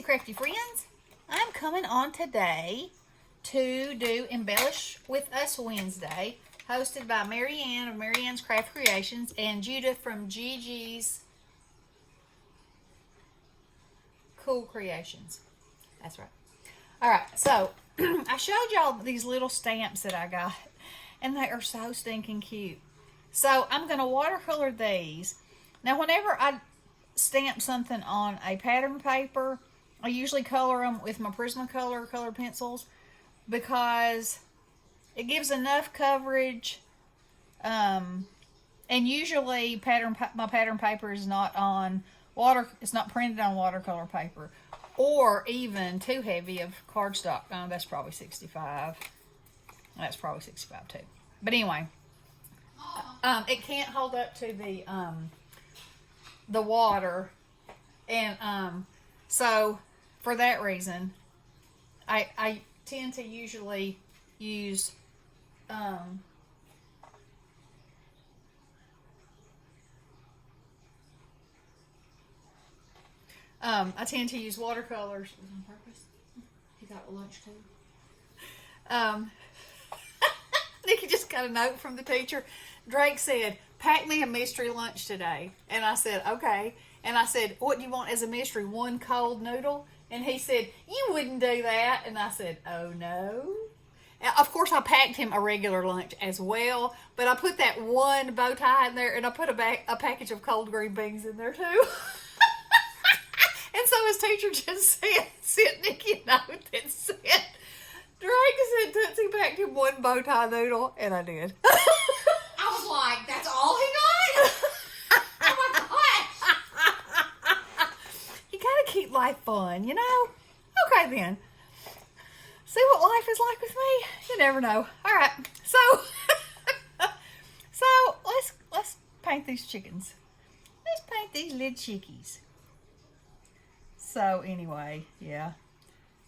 crafty friends. I'm coming on today to do Embellish with Us Wednesday, hosted by Marianne of Marianne's Craft Creations and Judith from Gigi's Cool Creations. That's right. All right, so I showed y'all these little stamps that I got, and they are so stinking cute. So I'm going to watercolor these. Now, whenever I stamp something on a pattern paper, I usually color them with my Prismacolor color pencils because it gives enough coverage. And usually my pattern paper is not on water. It's not printed on watercolor paper, or even too heavy of cardstock. Oh, that's probably 65. That's probably 65 too. But anyway, it can't hold up to the water, and so for that reason, I tend to usually use I tend to use watercolors on purpose. He got lunch too. Nikki just got a note from the teacher. Drake said, "Pack me a mystery lunch today." And I said, "Okay." And I said, "What do you want as a mystery? One cold noodle?" And he said, "You wouldn't do that." And I said, "Oh no." And of course, I packed him a regular lunch as well, but I put that one bow tie in there, and I put a package of cold green beans in there too. And so his teacher just sent Nikki a note that said, Drake said Tootsie packed him one bow tie noodle, and I did. I was like, that's all he got? Oh my gosh. You gotta keep life fun, you know? Okay then. See what life is like with me? You never know. Alright, so let's paint these chickens. Let's paint these little chickies. So anyway, yeah.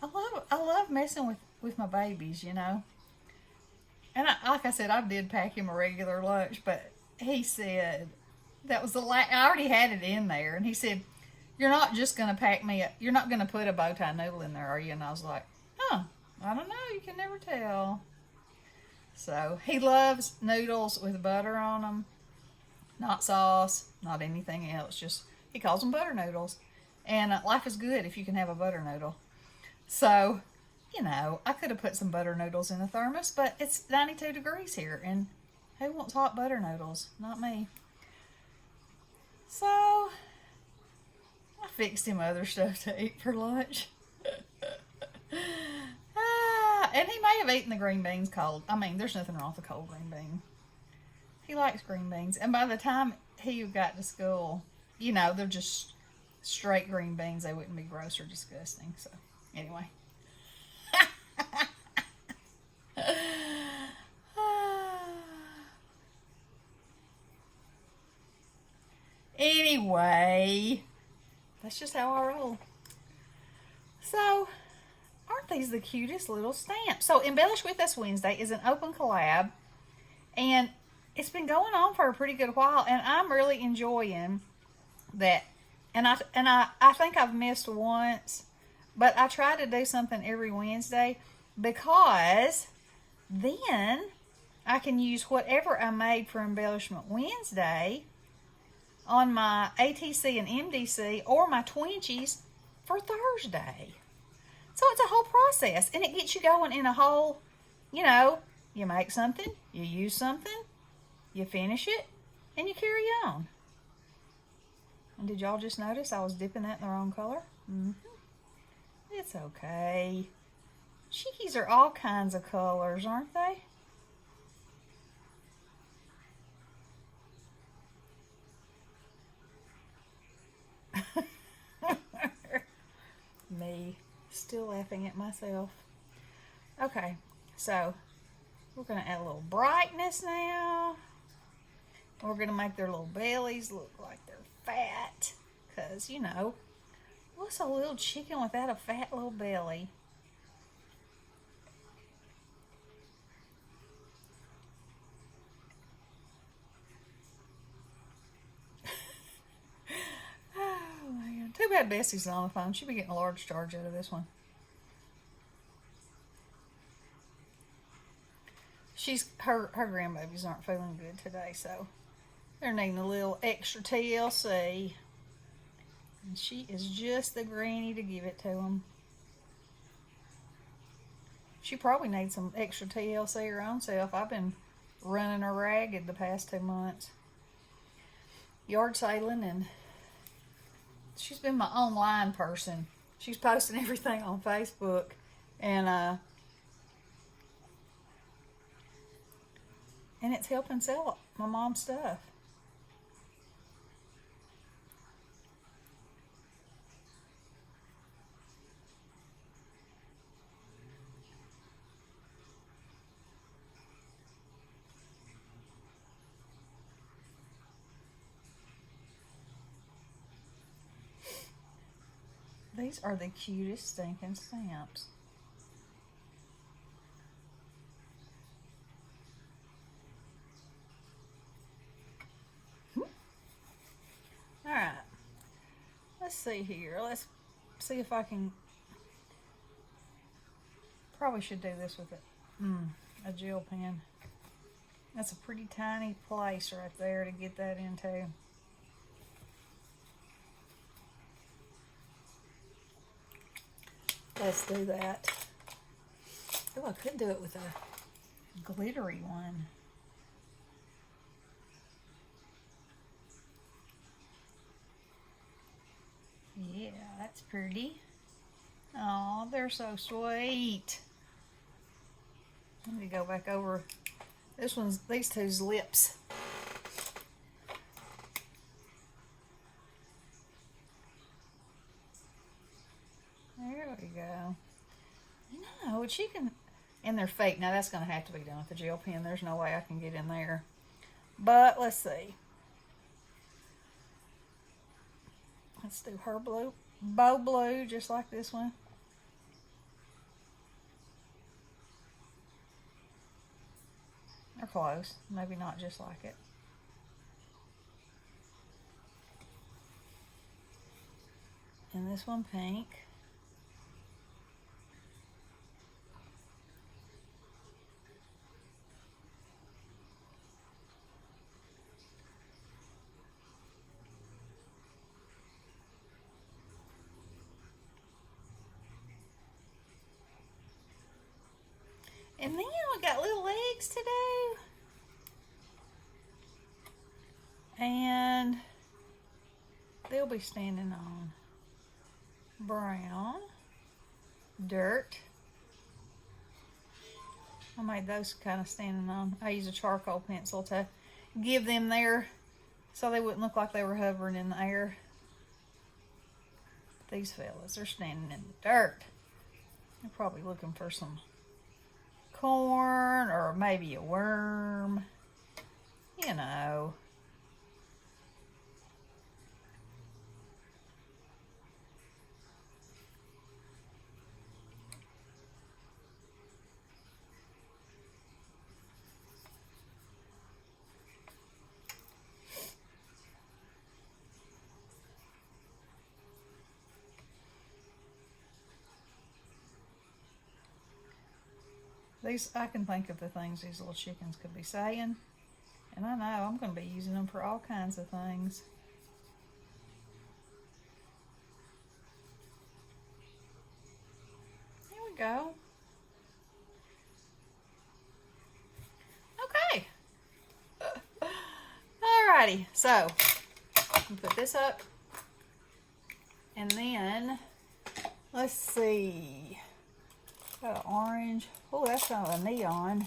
I love messing with my babies, you know. And like I said, I did pack him a regular lunch, but he said that was I already had it in there, and he said, "You're not just gonna you're not gonna put a bow tie noodle in there, are you?" And I was like, "Huh, I don't know. You can never tell." So he loves noodles with butter on them, not sauce, not anything else. Just he calls them butter noodles, and life is good if you can have a butter noodle. So, you know, I could have put some butter noodles in the thermos, but it's 92 degrees here, and who wants hot butter noodles? Not me. So, I fixed him other stuff to eat for lunch. And he may have eaten the green beans cold. I mean, there's nothing wrong with a cold green bean. He likes green beans. And by the time he got to school, you know, they're just straight green beans. They wouldn't be gross or disgusting. So, anyway. Anyway, that's just how I roll. So, aren't these the cutest little stamps? So, Embellish With Us Wednesday is an open collab, and it's been going on for a pretty good while, and I'm really enjoying that. And I think I've missed once, but I try to do something every Wednesday because then I can use whatever I made for Embellishment Wednesday on my ATC and MDC or my Twinchies for Thursday. So it's a whole process, and it gets you going in a whole, you know, you make something, you use something, you finish it, and you carry on. And did y'all just notice I was dipping that in the wrong color? It's okay. Chickies are all kinds of colors, aren't they? Me, still laughing at myself. Okay, so we're going to add a little brightness now. We're going to make their little bellies look like they're fat. Because, you know, what's a little chicken without a fat little belly? glad Bessie's on the phone. She'll be getting a large charge out of this one. Her grandbabies aren't feeling good today, so they're needing a little extra TLC. And she is just the granny to give it to them. She probably needs some extra TLC her own self. I've been running her ragged the past 2 months. Yard sailing, and she's been my online person. She's posting everything on Facebook, and it's helping sell my mom's stuff. These are the cutest stinking stamps. Alright. Let's see here. Let's see if I can... Probably should do this with a gel pen. That's a pretty tiny place right there to get that into. Let's do that. Oh, I could do it with a glittery one. Yeah, that's pretty. Oh, they're so sweet. Let me go back over. These two's lips. There we go. No, she can, and their feet. Now that's going to have to be done with the gel pen. There's no way I can get in there. But let's see. Let's do her blue, bow blue, just like this one. Or close. Maybe not just like it. And this one pink. And then we got little legs to do. And they'll be standing on brown, dirt. I made those kind of standing on. I use a charcoal pencil to give them there so they wouldn't look like they were hovering in the air. These fellas are standing in the dirt. They're probably looking for some corn or maybe a worm, you know. I can think of the things these little chickens could be saying, and I know I'm going to be using them for all kinds of things. Here we go. Okay. Alrighty, so I'll put this up, and then let's see. Got an orange. Oh, that's kind of a neon.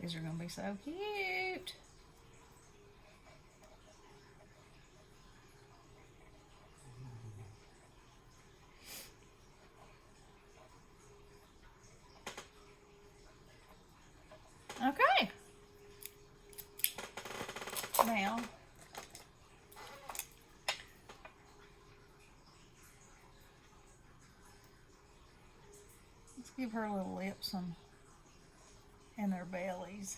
These are going to be so cute. Okay. Now, Give her little lips and their bellies.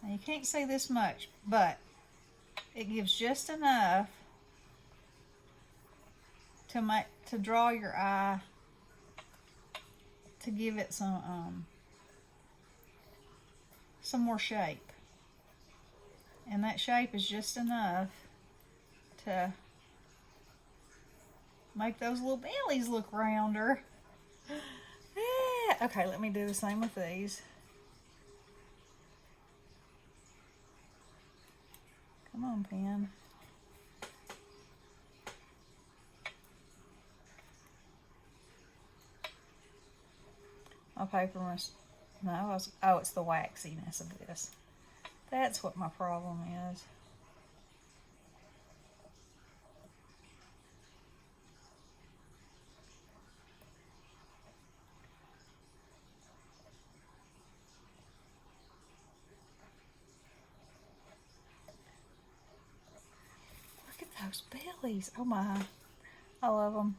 Now you can't see this much, but it gives just enough to draw your eye, to give it some more shape. And that shape is just enough to make those little bellies look rounder. Yeah. Okay, let me do the same with these. Come on, pen. My paper must, no, oh, it's the waxiness of this. That's what my problem is. Look at those bellies. Oh my, I love them.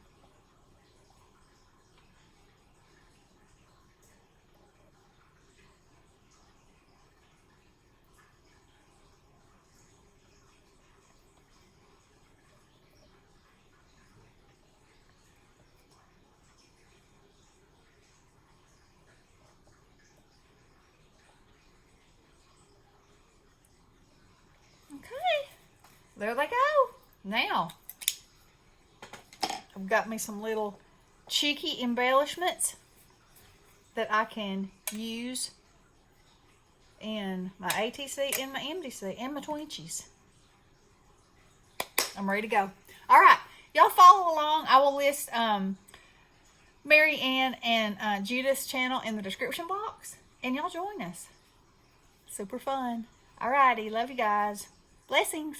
Okay, there they go. Now, I've got me some little cheeky embellishments that I can use in my ATC and my MDC and my Twinchies. I'm ready to go. All right, y'all follow along. I will list Marianne and Judith's channel in the description box, and y'all join us. Super fun. All righty, love you guys. Blessings.